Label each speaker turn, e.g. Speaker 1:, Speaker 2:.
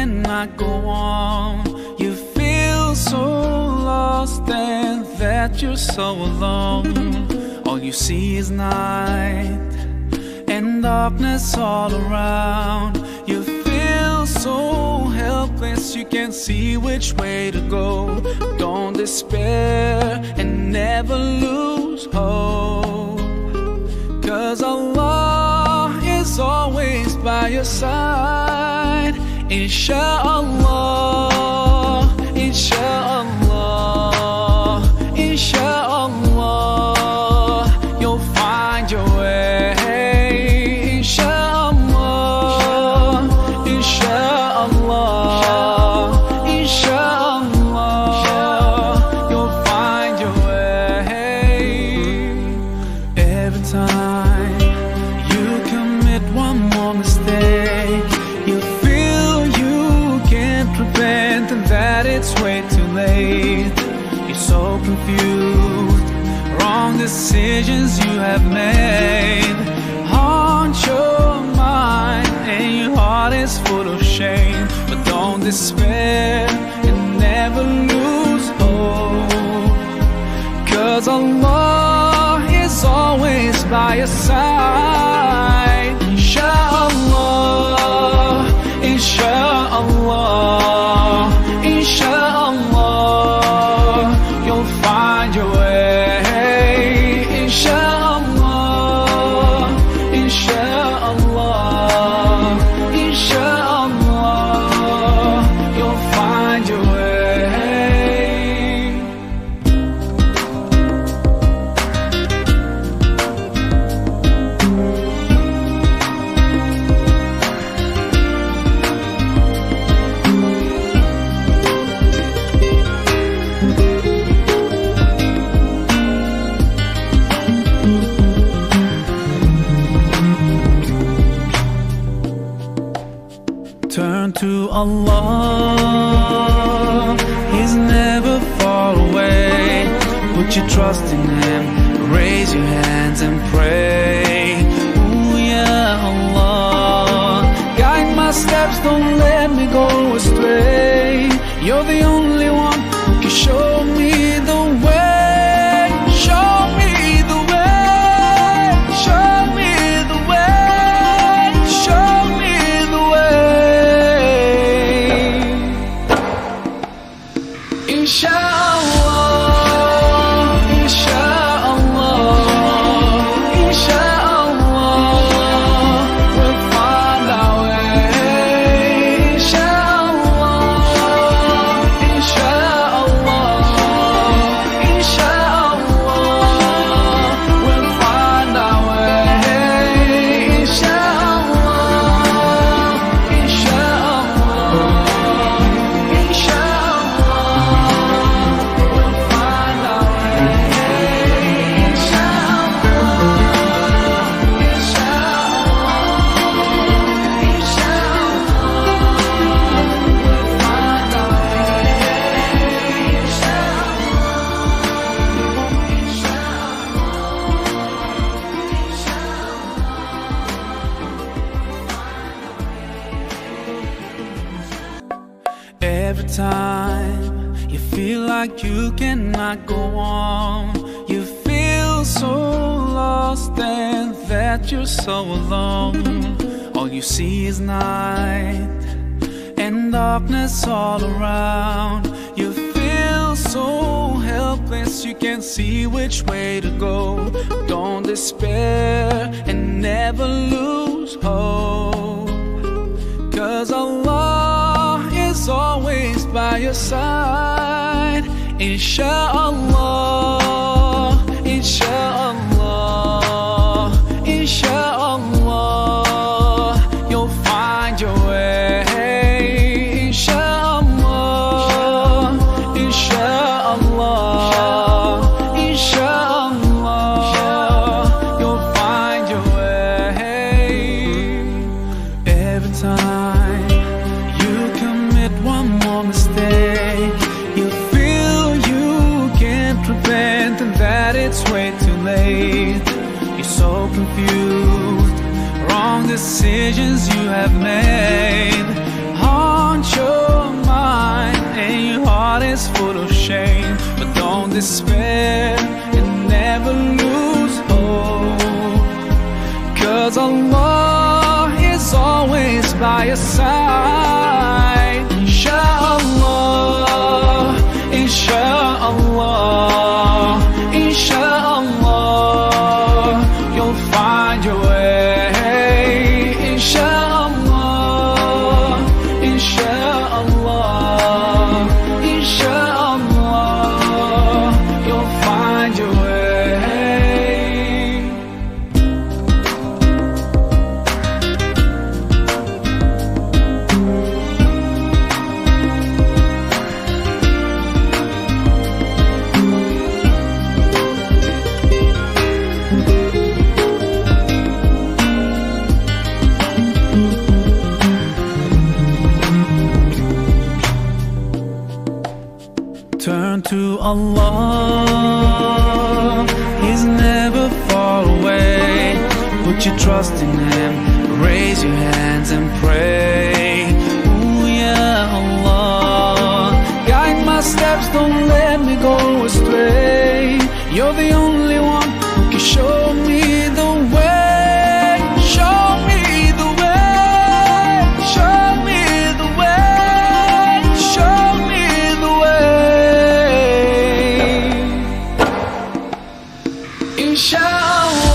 Speaker 1: cannot go on. You feel so lost and that you're so alone. All you see is night and darkness all around. You feel so helpless, you can't see which way to go. Don't despair and never lose hope, 'cause Allah is always by your side. Inshallah, inshallah, inshallah, you'll find your way. Inshallah, inshallah, inshallah, you'll find your way. Every time you commit one more mistake, you feel you can't repent and that it's way too late. You're so confused, wrong decisions you have made haunt your mind and your heart is full of shame. But don't despair and never lose hope, 'cause Allah is always by your side. Inshallah, inshallah, inshallah, you'll find your way. Inshallah, inshallah, inshallah, you'll find your way. Turn to Allah, He's never far away. Put your trust in Him, raise your hands and pray. Ooh, yeah, Allah, guide my steps, don't let me go astray. You're the only one who can show me the way. Show me the way, show me the way, show me the way. Inshallah, inshallah, inshallah, we'll find our way. Inshallah, inshallah, inshallah, we'll find our way. Inshallah, inshallah, every time you feel like you cannot go on, you feel so lost and that you're so alone. All you see is night and darkness all around. You feel so helpless, you can't see which way to go. Don't despair and never lose hope, 'cause Allah is always by your side. Inshallah, inshallah, inshallah, you'll find your way. Inshallah, inshallah, inshallah, you'll find your way. Every time you commit one more mistake, you feel you can't repent and that it's way too late. You're so confused, wrong decisions you have made haunt your despair and never lose hope, 'cause Allah is always by your side. Inshallah, inshallah, inshallah, you'll find your way. Inshallah, inshallah, inshallah, you'll find your way. Turn to Allah, He's never far away. Put your trust in Him, raise your hands and pray. Ooh, yeah, Allah, guide my steps, don't let me go astray. You're the only one who can show me the way. Show me the way, show me the way, show me the way. Inshallah.